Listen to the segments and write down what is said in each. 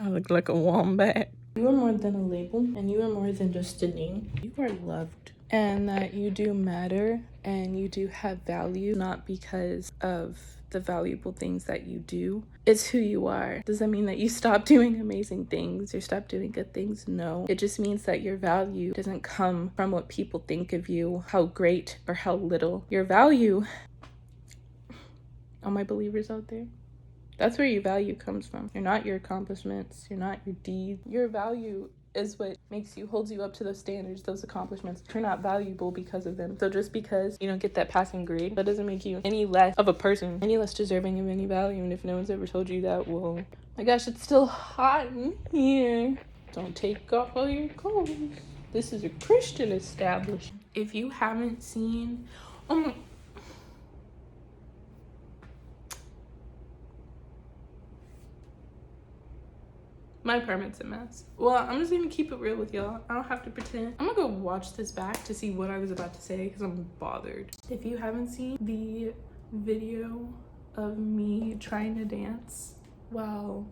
I look like a wombat. You are more than a label, and you are more than just a name. You are loved, and that you do matter, and you do have value, not because of the valuable things that you do. It's who you are. Does that mean that you stop doing amazing things or stop doing good things? No. It just means that your value doesn't come from what people think of you, how great or how little. Your value, all my believers out there, that's where your value comes from. You're not your accomplishments. You're not your deeds. Your value is what holds you up to those standards, those accomplishments. You're not valuable because of them. So just because you don't get that passing grade, that doesn't make you any less of a person, any less deserving of any value. And if no one's ever told you that, well, my gosh, it's still hot in here. Don't take off all your clothes. This is a Christian establishment. If you haven't seen, my apartment's a mess. Well, I'm just gonna keep it real with y'all. I don't have to pretend. I'm gonna go watch this back to see what I was about to say because I'm bothered. If you haven't seen the video of me trying to dance while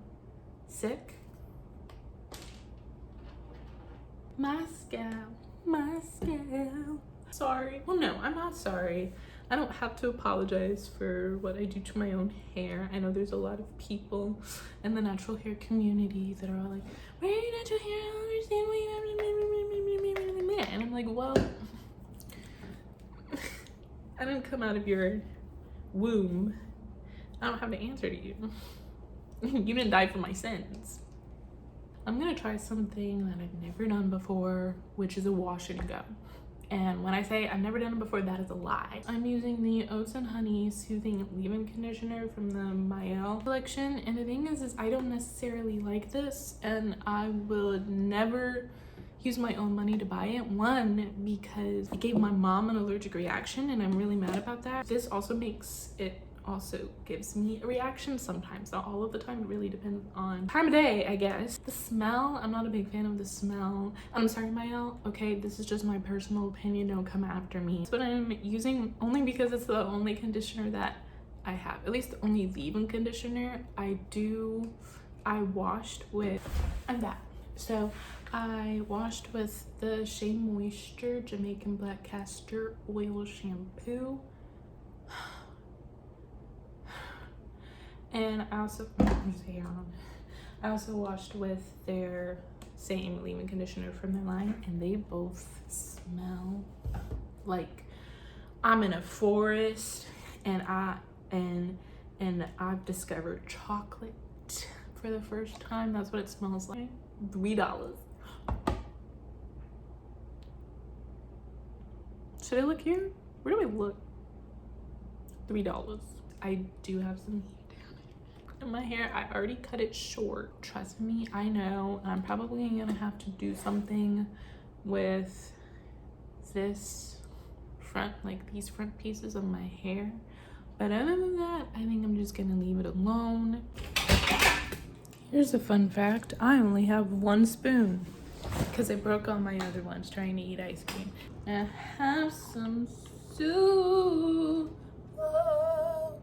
sick, my scalp. Sorry. Well, no, I'm not sorry. I don't have to apologize for what I do to my own hair. I know there's a lot of people in the natural hair community that are all like, where are your natural hair? I don't understand why you have. And I'm like, well, I didn't come out of your womb. I don't have to answer to you. You didn't die for my sins. I'm gonna try something that I've never done before, which is a wash and go. And when I say I've never done it before, that is a lie. I'm using the Oats and Honey Soothing Leave-In Conditioner from the Mael collection. And the thing is I don't necessarily like this, and I would never use my own money to buy it. One, because it gave my mom an allergic reaction, and I'm really mad about that. This also gives me a reaction sometimes, not all of the time. It really depends on time of day, I guess. The smell, I'm not a big fan of the smell. I'm sorry, Mael. Okay, this is just my personal opinion. Don't come after me. It's what I'm using only because it's the only conditioner that I have, at least the only leave-in conditioner I washed with. So I washed with the Shea Moisture Jamaican Black Castor Oil Shampoo. And I also washed with their same leave-in conditioner from their line, and they both smell like I'm in a forest, and I've discovered chocolate for the first time. That's what it smells like. $3. Should I look here? Where do I look? $3. I do have some in my hair. I already cut it short. Trust me, I know. I'm probably gonna have to do something with this front, like these front pieces of my hair. But other than that, I think I'm just gonna leave it alone. Here's a fun fact. I only have one spoon because I broke all my other ones trying to eat ice cream. I have some soup.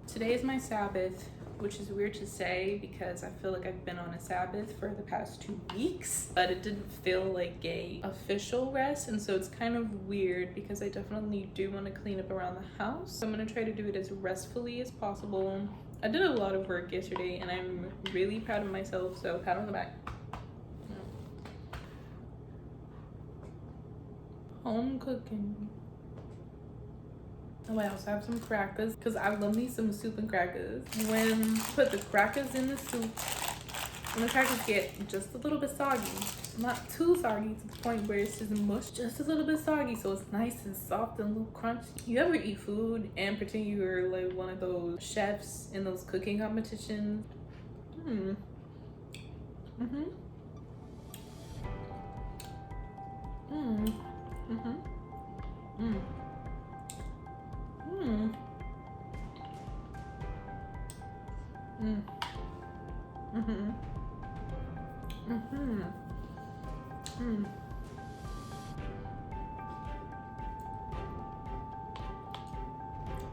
Today is my Sabbath, which is weird to say because I feel like I've been on a Sabbath for the past 2 weeks, but it didn't feel like a official rest, and so it's kind of weird because I definitely do want to clean up around the house. So I'm gonna try to do it as restfully as possible. I did a lot of work yesterday, and I'm really proud of myself, so pat on the back. Home cooking. Oh, I also have some crackers because I love me some soup and crackers. When you put the crackers in the soup, and the crackers get just a little bit soggy, not too soggy to the point where it's just mush, just a little bit soggy, so it's nice and soft and a little crunchy. You ever eat food and pretend you're like one of those chefs in those cooking competitions? Mm-hmm. Mm-hmm. Mm. Mm-hmm. Mm. Mm. Mm. Mm-hmm. Mm-hmm. Mm.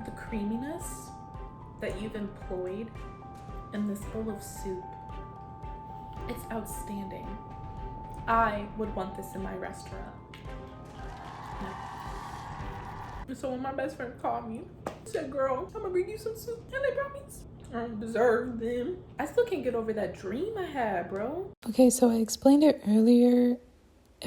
The creaminess that you've employed in this bowl of soup It's outstanding. I would want this in my restaurant. So when my best friend called me, she said, girl, I'm gonna bring you some soup. And they brought me some. I don't deserve them. I still can't get over that dream I had, bro. Okay, so I explained it earlier,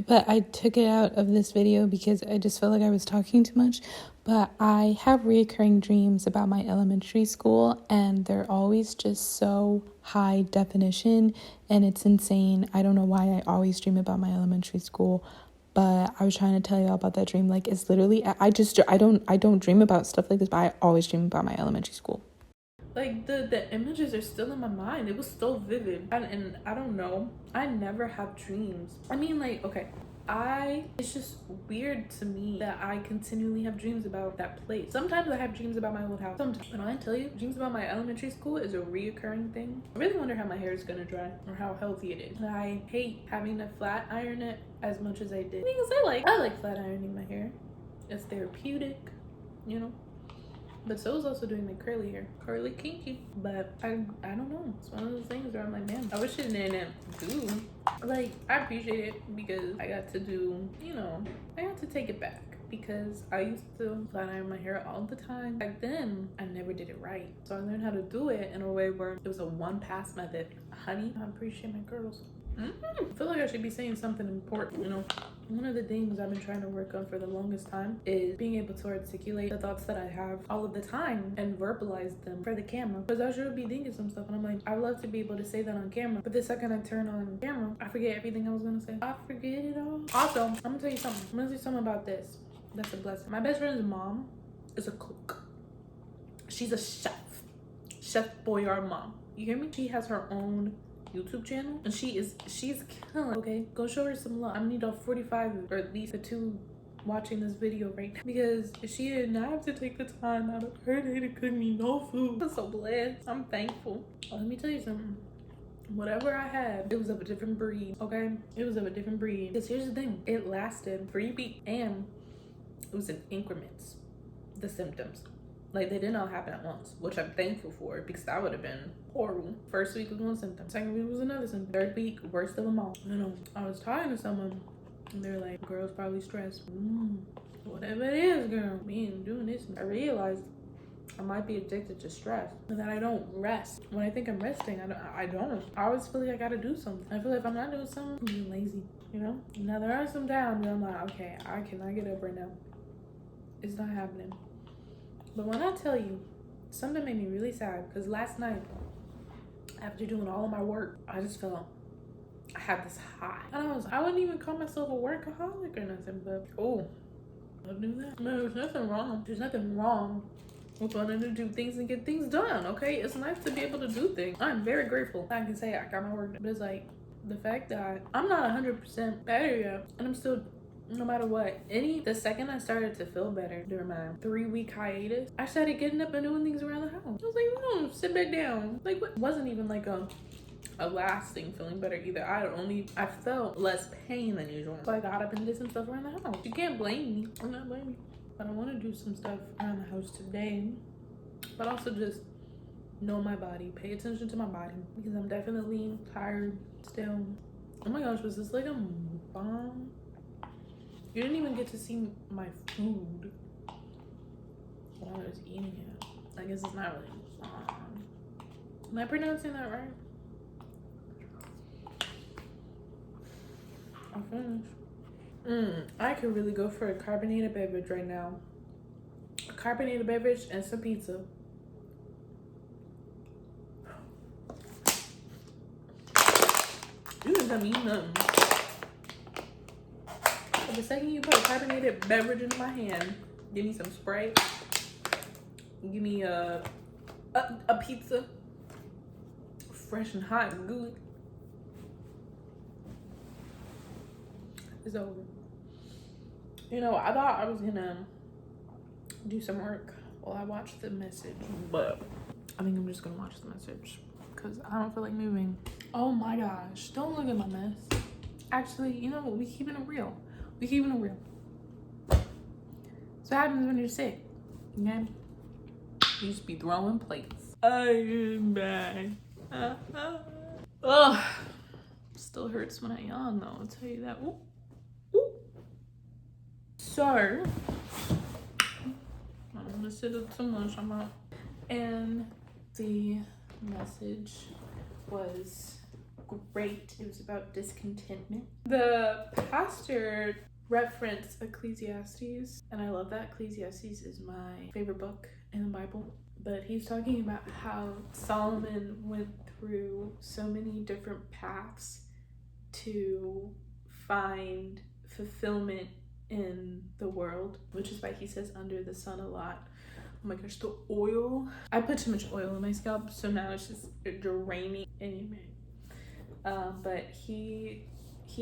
but I took it out of this video because I just felt like I was talking too much. But I have reoccurring dreams about my elementary school, and they're always just so high definition, and it's insane. I don't know why I always dream about my elementary school, but I was trying to tell y'all about that dream. Like, it's literally, I don't dream about stuff like this, but I always dream about my elementary school. Like, the images are still in my mind. It was still vivid. And I don't know. I never have dreams. I mean, like, okay. It's just weird to me that I continually have dreams about that place. Sometimes I have dreams about my old house. Sometimes, but when I tell you, dreams about my elementary school is a reoccurring thing. I really wonder how my hair is gonna dry or how healthy it is. And I hate having to flat iron it as much as I did. Because I like flat ironing my hair. It's therapeutic, you know. But so is also doing my curly hair. Curly kinky. But I don't know. It's one of those things where I'm like, man, I wish it didn't do. Like, I appreciate it because I got to do, you know, I got to take it back. Because I used to flat iron my hair all the time. Back then, I never did it right. So I learned how to do it in a way where it was a one-pass method. Honey, I appreciate my curls. I feel like I should be saying something important, you know. One of the things I've been trying to work on for the longest time is being able to articulate the thoughts that I have all of the time and verbalize them for the camera. Because I should be thinking some stuff and I'm like, I love to be able to say that on camera. But the second I turn on camera, I forget everything I was gonna say. I forget it all. Also, I'm gonna tell you something. I'm gonna say something about this. That's a blessing. My best friend's mom is a cook. She's a chef. Chef Boyard mom. You hear me? She has her own YouTube channel and she's killing. Okay, go show her some love. I need all 45 or at least the 2 watching this video right now because she did not have to take the time out of her day to cook me no food. I'm so blessed. I'm thankful. Let me tell you something. Whatever I had, it was of a different breed. Okay, it was of a different breed. Because here's the thing, it lasted 3 weeks and it was in increments. The symptoms. Like, they didn't all happen at once, which I'm thankful for because that would have been horrible. First week was one symptom. Second week was another symptom. Third week, worst of them all. You know, I was talking to someone and they're like, girl's probably stressed. Whatever it is, girl. Me and doing this, I realized I might be addicted to stress and that I don't rest. When I think I'm resting, I don't. I always feel like I gotta do something. I feel like if I'm not doing something, I'm being lazy, you know? Now, there are some times where I'm like, okay, I cannot get up right now. It's not happening. But when I tell you, something made me really sad because last night, after doing all of my work, I just felt I had this high. And I wouldn't even call myself a workaholic or nothing, but oh, I'll do that. No, there's nothing wrong. There's nothing wrong with wanting to do things and get things done, okay? It's nice to be able to do things. I'm very grateful. I can say I got my work done. But it's like the fact that I'm not 100% better yet, and I'm still, no matter what, the second I started to feel better during my 3-week hiatus, I started getting up and doing things around the house. I was like, sit back down. Like, what? It wasn't even like a lasting feeling better either. I felt less pain than usual. So I got up and did some stuff around the house. You can't blame me. I'm not blaming you. But I want to do some stuff around the house today. But also just know my body. Pay attention to my body. Because I'm definitely tired still. Oh my gosh, was this like a bomb? You didn't even get to see my food while I was eating it. I guess it's not really bomb. Am I pronouncing that right? I'm finished. I could really go for a carbonated beverage right now. A carbonated beverage and some pizza. You didn't tell me nothing. But the second you put a carbonated beverage in my hand, give me some Sprite. Give me a pizza. Fresh and hot and good. It's over. You know, I thought I was gonna do some work while I watched the message, but I think I'm just gonna watch the message because I don't feel like moving. Oh my gosh, don't look at my mess. Actually, you know what? We keeping it real. So what happens when you're sick? Okay? You just be throwing plates. I am back. Ugh. Still hurts when I yawn, though, I'll tell you that. Ooh. Ooh. So, I'm gonna sit up so much, I'm out. And the message was great. It was about discontentment. The pastor referenced Ecclesiastes, and I love that. Ecclesiastes is my favorite book in the Bible. But he's talking about how Solomon went through so many different paths to find fulfillment in the world, which is why he says under the sun a lot. Oh my gosh, the oil. I put too much oil in my scalp, so now it's just draining anyway. But he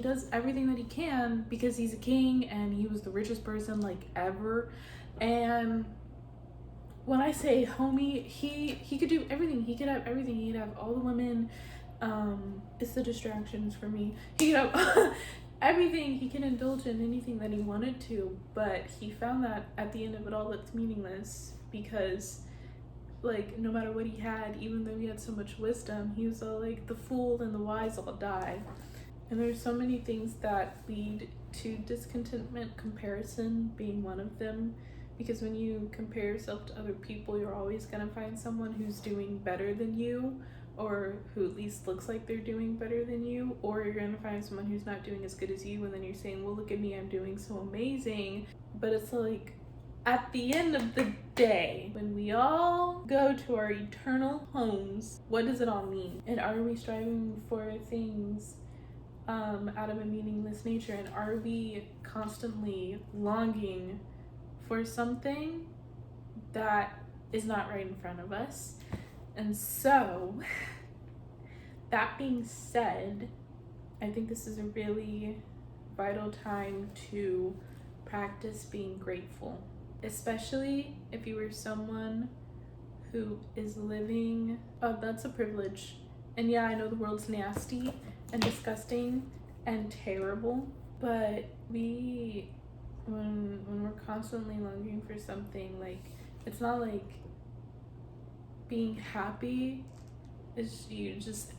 does everything that he can because he's a king and he was the richest person like ever. And when I say homie, he could do everything. He could have everything. He could have all the women. It's the distractions for me. He could have everything. He can indulge in anything that he wanted to, but he found that at the end of it all, it's meaningless because, like, no matter what he had, even though he had so much wisdom, he was all like, the fool and the wise all die. And there's so many things that lead to discontentment, comparison being one of them. Because when you compare yourself to other people, you're always going to find someone who's doing better than you, or who at least looks like they're doing better than you, or you're going to find someone who's not doing as good as you, and then you're saying, well, look at me, I'm doing so amazing. But it's like, at the end of the day, when we all go to our eternal homes, what does it all mean? And are we striving for things out of a meaningless nature? And are we constantly longing for something that is not right in front of us? And so, that being said, I think this is a really vital time to practice being grateful, especially if you are someone who is living, oh, that's a privilege. And yeah, I know the world's nasty and disgusting and terrible, but when we're constantly longing for something, like, it's not like being happy is you just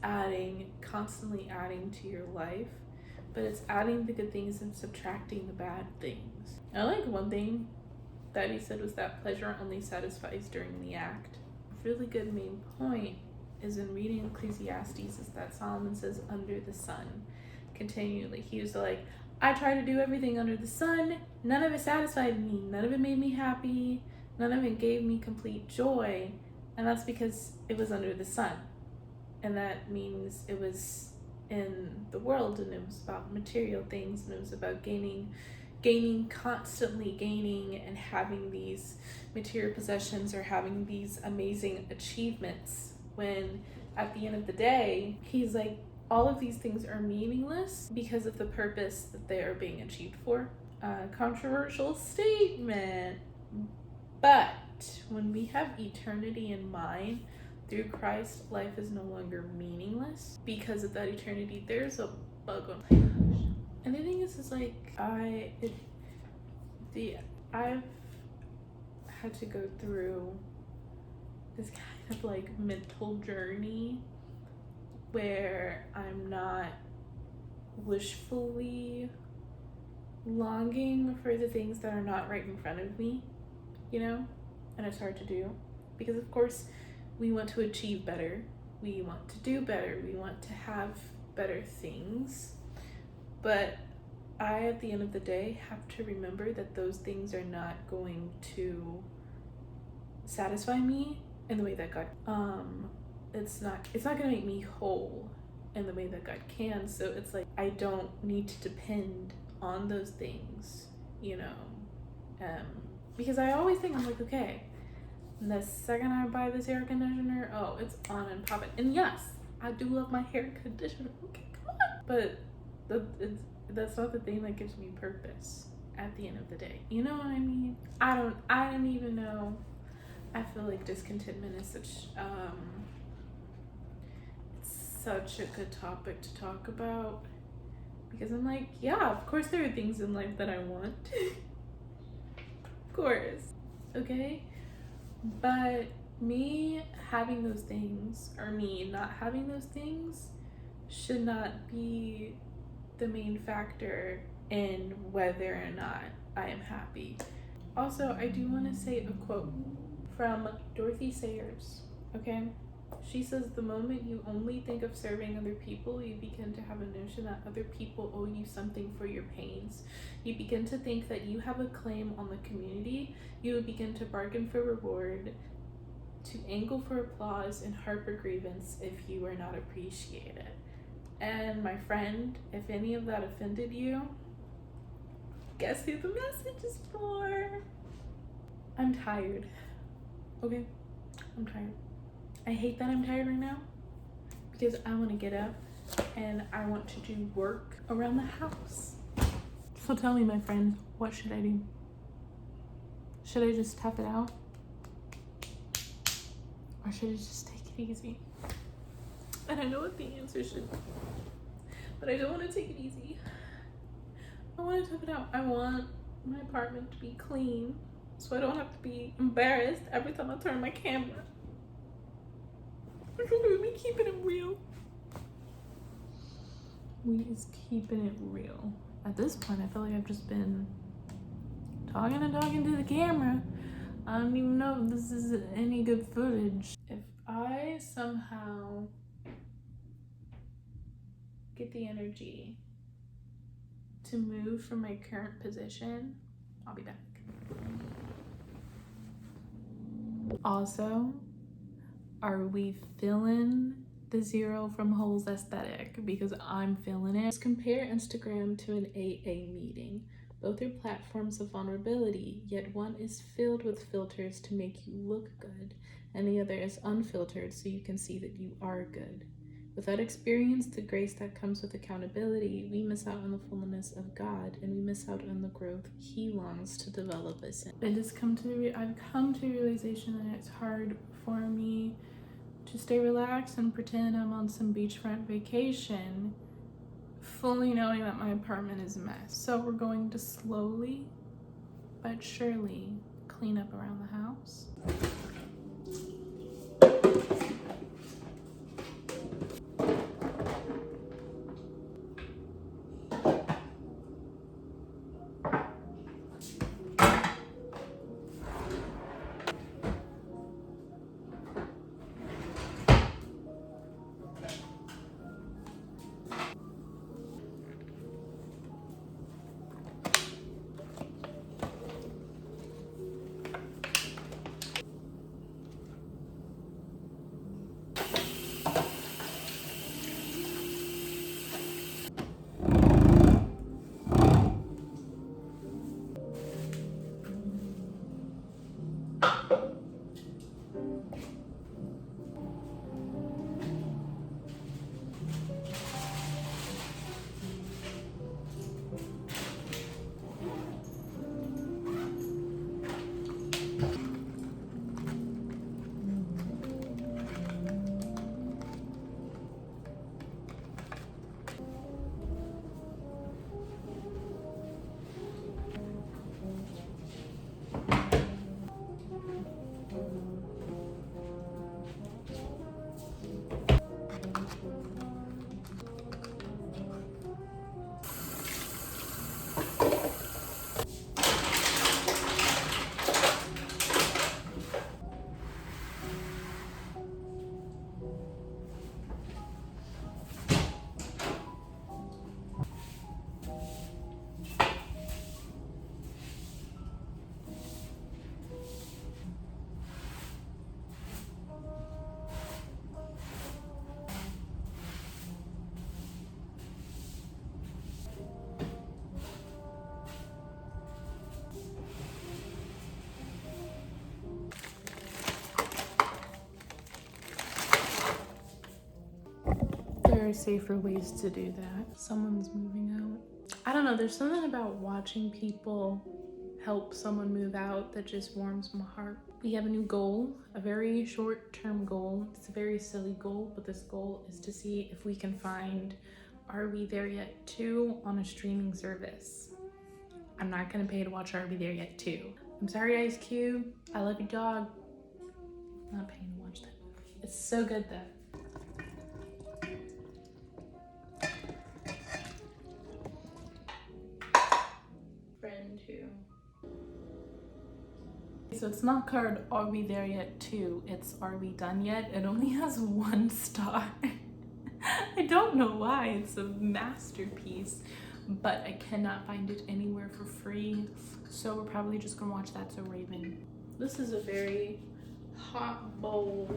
constantly adding to your life, but it's adding the good things and subtracting the bad things. I like one thing that he said was that pleasure only satisfies during the act. A really good main point is in reading Ecclesiastes is that Solomon says under the sun continually. He was like, I tried to do everything under the sun. None of it satisfied me. None of it made me happy. None of it gave me complete joy. And that's because it was under the sun. And that means it was in the world, and it was about material things, and it was about constantly gaining and having these material possessions or having these amazing achievements. When at the end of the day, he's like, all of these things are meaningless because of the purpose that they are being achieved for. Controversial statement. But when we have eternity in mind, through Christ, life is no longer meaningless. Because of that eternity, there's a bug on my gosh. And the thing is like, I've had to go through this kind of like mental journey where I'm not wishfully longing for the things that are not right in front of me, you know? And it's hard to do because, of course, we want to achieve better, we want to do better, we want to have better things, but I, at the end of the day, have to remember that those things are not going to satisfy me in the way that God it's not gonna make me whole in the way that God can. So it's like I don't need to depend on those things, you know, because I always think, I'm like, okay, the second I buy this hair conditioner, oh, it's on and popping. And yes, I do love my hair conditioner, okay, come on, but that's not the thing that gives me purpose at the end of the day, you know what I mean? I don't even know. I feel like discontentment is such a good topic to talk about, because I'm like, yeah, of course there are things in life that I want. Of course, okay? But me having those things, or me not having those things, should not be the main factor in whether or not I am happy. Also, I do want to say a quote from Dorothy Sayers, okay? She says, the moment you only think of serving other people, you begin to have a notion that other people owe you something for your pains. You begin to think that you have a claim on the community. You will begin to bargain for reward, to angle for applause, and harbor grievance if you are not appreciated. And my friend, if any of that offended you, guess who the message is for? I'm tired. Okay? I'm tired. I hate that I'm tired right now because I want to get up and I want to do work around the house. So tell me, my friend, what should I do? Should I just tough it out? Or should I just take it easy? And I know what the answer should be, but I don't want to take it easy. I want to tough it out. I want my apartment to be clean so I don't have to be embarrassed every time I turn my camera. We keeping it real. We is keeping it real. At this point, I feel like I've just been talking and talking to the camera. I don't even know if this is any good footage. If I somehow get the energy to move from my current position, I'll be back. Also, are we feeling the Zero from Holes aesthetic? Because I'm feeling it. Let's compare Instagram to an AA meeting. Both are platforms of vulnerability, yet one is filled with filters to make you look good, and the other is unfiltered so you can see that you are good. Without experience the grace that comes with accountability, we miss out on the fullness of God, and we miss out on the growth He longs to develop us in. I've come to the realization that it's hard for me to stay relaxed and pretend I'm on some beachfront vacation, fully knowing that my apartment is a mess. So we're going to slowly but surely clean up around the house. There are safer ways to do that. Someone's moving out. I don't know, there's something about watching people help someone move out that just warms my heart. We have a new goal, a very short-term goal. It's a very silly goal, but this goal is to see if we can find Are We There Yet 2 on a streaming service. I'm not gonna pay to watch Are We There Yet 2. I'm sorry, Ice Cube. I love your dog. I'm not paying to watch that movie. It's so good though. 2. So it's not called Are We There Yet 2, it's Are We Done Yet? It only has 1 star. I don't know why, it's a masterpiece, but I cannot find it anywhere for free, so we're probably just gonna watch That's So Raven. This is a very hot bowl.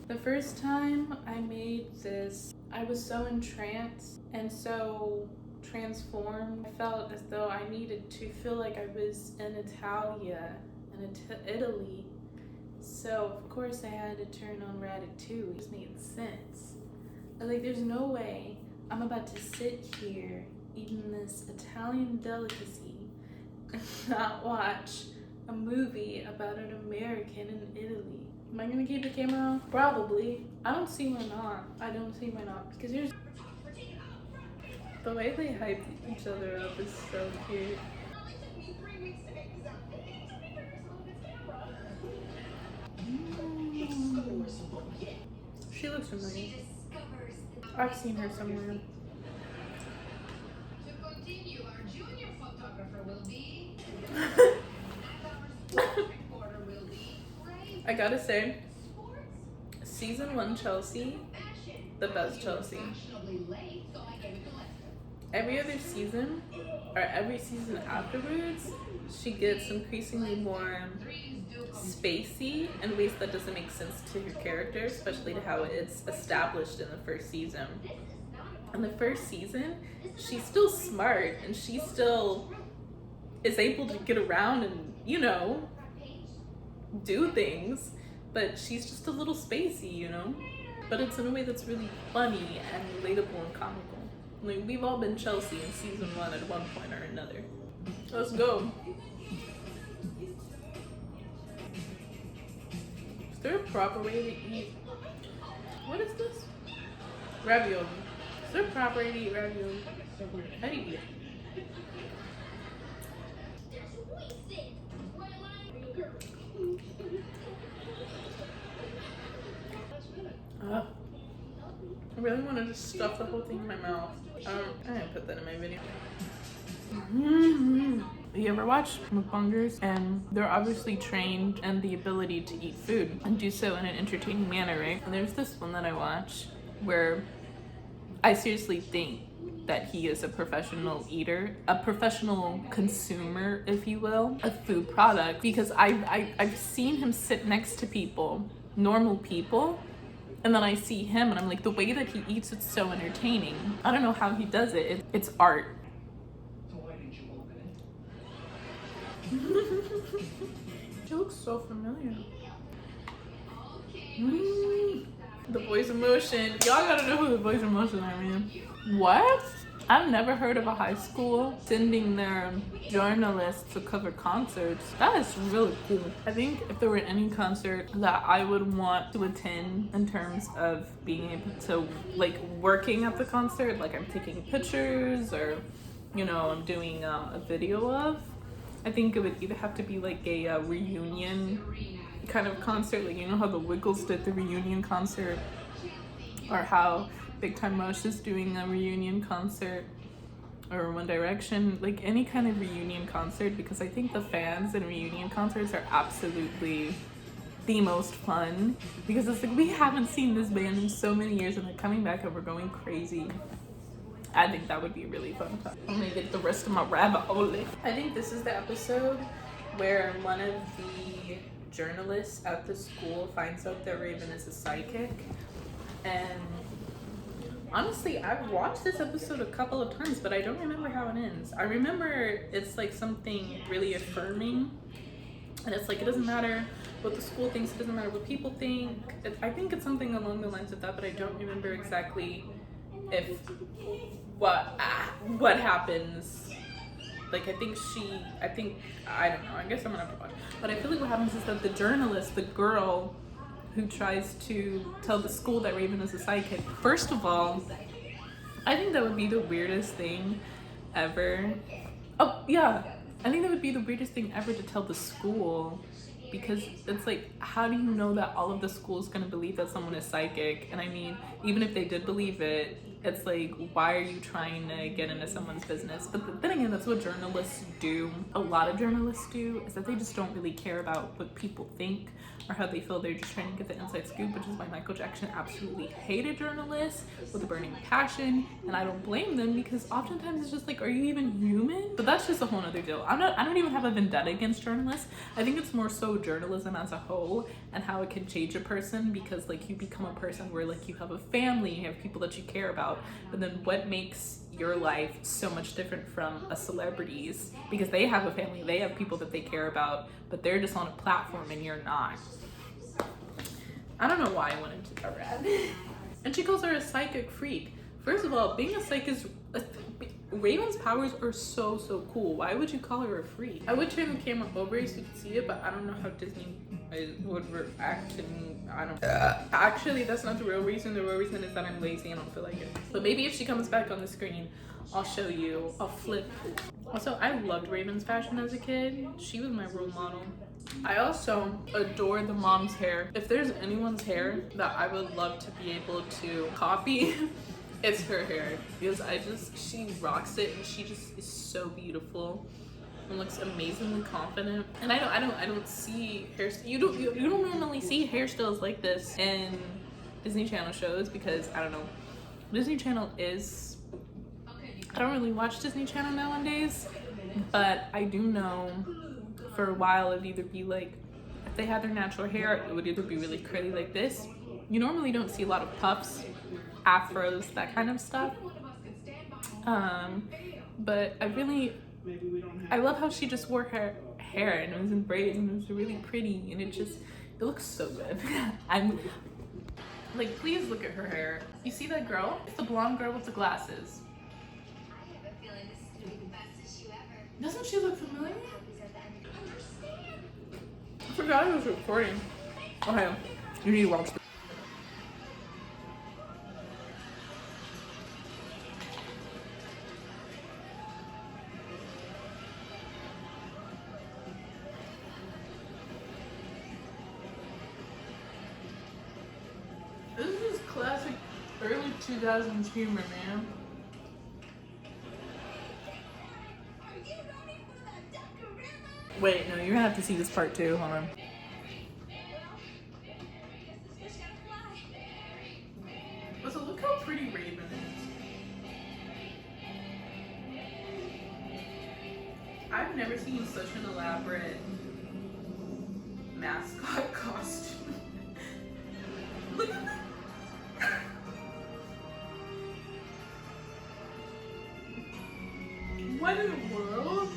The first time I made this, I was so entranced and so transformed. I felt as though I needed to feel like I was in Italia and Italy. So of course I had to turn on Ratatouille. It just made sense. I was like, there's no way I'm about to sit here eating this Italian delicacy and not watch a movie about an American in Italy. Am I gonna keep the camera on? Probably. I don't see why not. I don't see why not. Because here's the way they hype each other up is so cute. She looks familiar. I've seen her somewhere. To continue, our junior photographer will be I gotta say, season 1 Chelsea, the best Chelsea. Every other season, or every season afterwards, she gets increasingly more spacey in ways that doesn't make sense to her character, especially to how it's established in the first season. In the first season, she's still smart and she still is able to get around and, you know, do things, but she's just a little spacey, you know? But it's in a way that's really funny and relatable and comical. Like, we've all been Chelsea in season 1 at one point or another. Let's go. Is there a proper way to eat? What is this? Ravioli. Is there a proper way to eat ravioli? How do you eat it? I really want to just stuff the whole thing in my mouth. I didn't put that in my video. You ever watch mukbangers and they're obviously trained in the ability to eat food and do so in an entertaining manner, right? And there's this one that I watch where I seriously think that he is a professional eater, a professional consumer, if you will, of food products, because I've seen him sit next to people, normal people, and then I see him and I'm like, the way that he eats, it's so entertaining. I don't know how he does it. It's art. So why didn't you open it? She looks so familiar. The Boys in Motion. Y'all gotta know who the Boys in Motion are, man. What? I've never heard of a high school sending their journalists to cover concerts. That is really cool. I think if there were any concert that I would want to attend in terms of being able to, like, working at the concert, like I'm taking pictures or, you know, I'm doing a video of, I think it would either have to be like a reunion kind of concert, like, you know how the Wiggles did the reunion concert, or how Big Time Rush is doing a reunion concert, or One Direction, like any kind of reunion concert, because I think the fans in reunion concerts are absolutely the most fun, because it's like we haven't seen this band in so many years and they're coming back and we're going crazy. I think that would be a really fun time. I'm gonna get the rest of my ravioli. I think this is the episode where one of the journalists at the school finds out that Raven is a psychic, and honestly, I've watched this episode a couple of times, but I don't remember how it ends. I remember it's like something really affirming, and it's like, it doesn't matter what the school thinks, it doesn't matter what people think. I think it's something along the lines of that, but I don't remember exactly if what happens. Like, I don't know, I guess I'm gonna have to watch. But I feel like what happens is that the journalist, the girl who tries to tell the school that Raven is a psychic, first of all, I think that would be the weirdest thing ever. Oh yeah, I think that would be the weirdest thing ever to tell the school, because it's like, how do you know that all of the school is going to believe that someone is psychic? And I mean, even if they did believe it, It's like, why are you trying to get into someone's business? But then again, that's what journalists do. A lot of journalists do, is that they just don't really care about what people think or how they feel. They're just trying to get the inside scoop, which is why Michael Jackson absolutely hated journalists with a burning passion. And I don't blame them, because oftentimes it's just like, are you even human? But that's just a whole nother deal. I don't even have a vendetta against journalists. I think it's more so journalism as a whole and how it can change a person, because like you become a person where like you have a family, you have people that you care about, but then what makes your life so much different from a celebrity's? Because they have a family, they have people that they care about, but they're just on a platform and you're not. I don't know why I went into that rat. And she calls her a psychic freak. First of all, being a psychic is Raven's powers are so cool. Why would you call her a freak? I would turn the camera over so you can see it, but I don't know how Disney would react, and I don't actually, that's not the real reason. The real reason is that I'm lazy and I don't feel like it. But maybe if she comes back on the screen, I'll show you a flip. Also, I loved Raven's fashion as a kid. She was my role model. I also adore the mom's hair. If there's anyone's hair that I would love to be able to copy, it's her hair, because she rocks it, and she just is so beautiful and looks amazingly confident. And I don't see hairstyles. You don't normally see hairstyles like this in Disney Channel shows, because I don't know. Disney Channel is, I don't really watch Disney Channel nowadays, but I do know for a while it'd either be like, if they had their natural hair, it would either be really curly like this. You normally don't see a lot of puffs, afros, that kind of stuff. But I love how she just wore her hair and it was in braids and it was really pretty, and it looks so good. I'm like, please look at her hair. You see that girl? It's the blonde girl with the glasses. I have a feeling this is gonna be the best issue ever. Doesn't she look familiar? I forgot I was recording. Okay, you need to watch this. This is classic early 2000s humor, man. Wait, no, you're gonna have to see this part too. Hold on. So look how pretty Raven is. I've never seen such an elaborate mascot costume. Look at that. What in the world?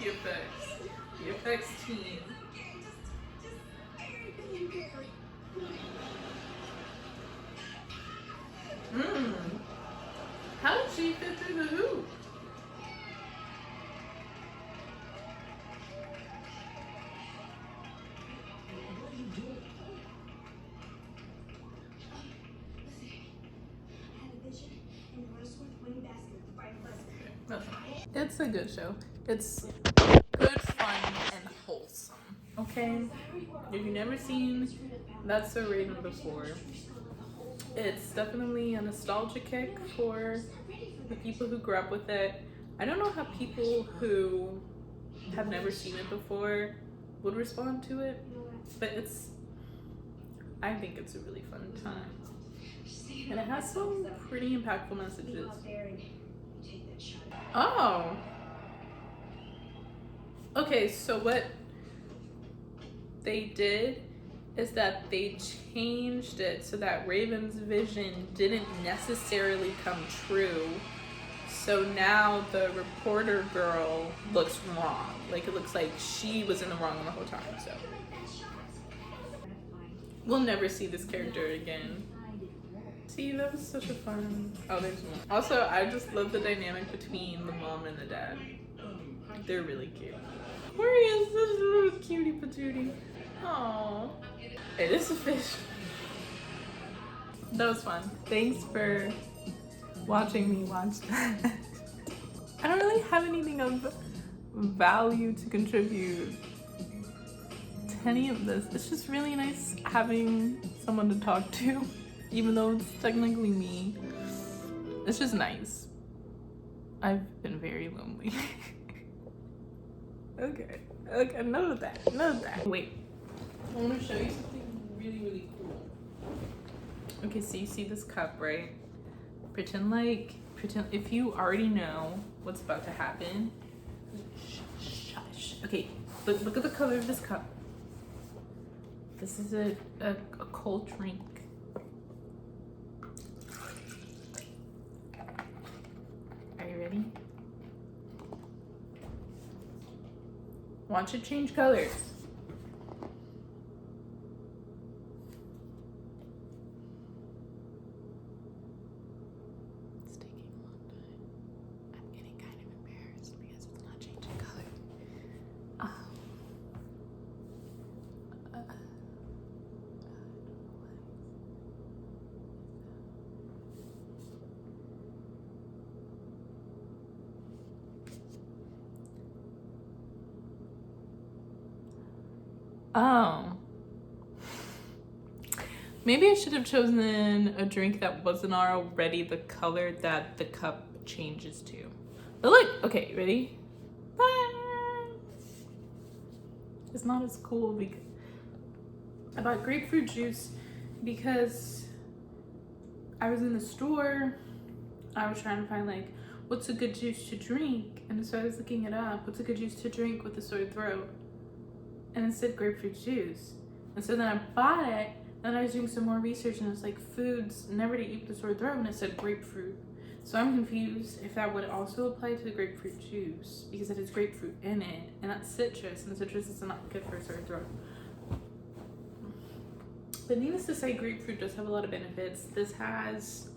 The effects team. How did she fit through the hoop? It's a good show. It's good, fun, and wholesome. Okay? If you've never seen That's So Raven before, it's definitely a nostalgia kick for the people who grew up with it. I don't know how people who have never seen it before would respond to it, but I think it's a really fun time. And it has some pretty impactful messages. Oh. Okay, so what they did is that they changed it so that Raven's vision didn't necessarily come true. So now the reporter girl looks wrong. Like, it looks like she was in the wrong the whole time, so. We'll never see this character again. See, that was such a fun. Oh, there's more. Also, I just love the dynamic between the mom and the dad. They're really cute. Aquarius is such a little cutie patootie. Aww. It is a fish. That was fun. Thanks for watching me watch that. I don't really have anything of value to contribute any of this. It's just really nice having someone to talk to, even though it's technically me. It's just nice. I've been very lonely. Okay, none of that. Wait, I want to show you something really, really cool. Okay, so you see this cup, right? Pretend if you already know what's about to happen. Shush. Okay, look at the color of this cup. This is a cold drink. Are you ready? Watch it change colors. It's taking a long time. I'm getting kind of embarrassed because it's not changing color. Oh. Maybe I should have chosen a drink that wasn't already the color that the cup changes to. But look, okay, ready? Bye. It's not as cool because I bought grapefruit juice because I was in the store. I was trying to find like, what's a good juice to drink? And so I was looking it up. What's a good juice to drink with a sore throat? And it said grapefruit juice. And so then I bought it, and I was doing some more research, and it's like foods never to eat with a sore throat, and it said grapefruit. So I'm confused if that would also apply to the grapefruit juice, because it has grapefruit in it, and that's citrus, and citrus is not good for a sore throat. But needless to say, grapefruit does have a lot of benefits. This has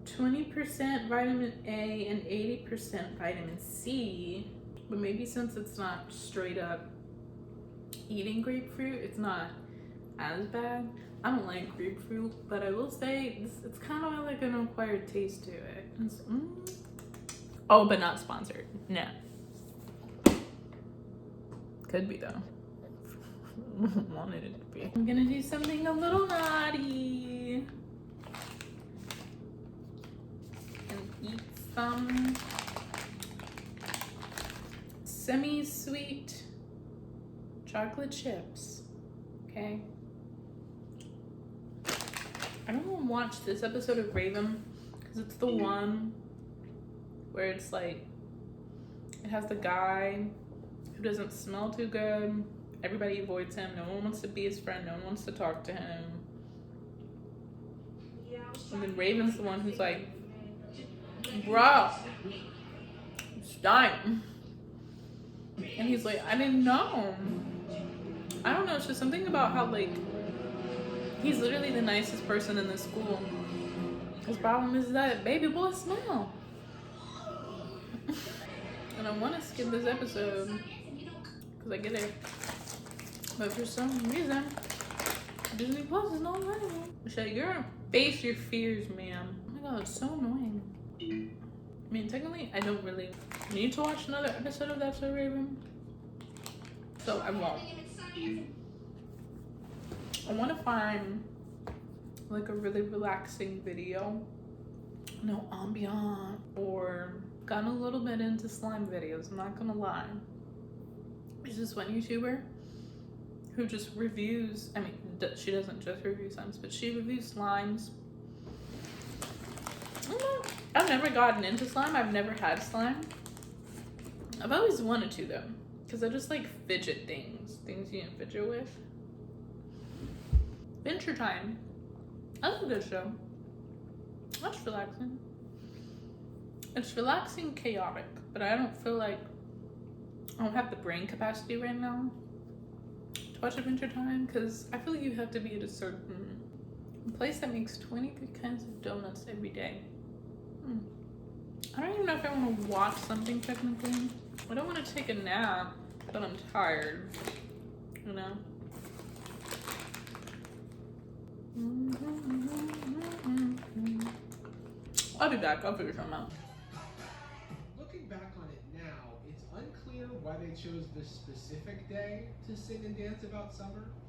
20% vitamin A and 80% vitamin C. But maybe since it's not straight up eating grapefruit, it's not as bad. I don't like grapefruit, but I will say it's kind of like an acquired taste to it. Oh, but not sponsored. No. Could be though. Wanted it to be. I'm gonna do something a little naughty and eat some semi-sweet chocolate chips. Okay. I don't want to watch this episode of Raven because it's the one where it's like it has the guy who doesn't smell too good. Everybody avoids him. No one wants to be his friend. No one wants to talk to him. And then Raven's the one who's like, bro, it's dying. And he's like, I didn't know. I don't know, it's just something about how like he's literally the nicest person in the school. His problem is that baby boy smell. And I want to skip this episode because I get it. But for some reason, Disney Plus is not letting me. Michelle, you're gonna face your fears, ma'am. Oh my god, it's so annoying. I mean, technically, I don't really need to watch another episode of That's So Raven. So I won't. I want to find like a really relaxing video. No ambient. Or gotten a little bit into slime videos, I'm not gonna lie. There's this one YouTuber who just reviews, I mean, she doesn't just review slimes, but she reviews slimes. I've never gotten into slime. I've never had slime. I've always wanted to though, because I just like fidget things you can fidget with. Adventure Time. That's a good show. That's relaxing. It's relaxing, chaotic, but I don't feel like I don't have the brain capacity right now to watch Adventure Time, because I feel like you have to be at a certain place that makes 23 kinds of donuts every day. I don't even know if I want to watch something technically. I don't want to take a nap, but I'm tired, you know? I'll be back. I'll figure something out. Looking back on it now, it's unclear why they chose chose this specific day to sing and dance about summer?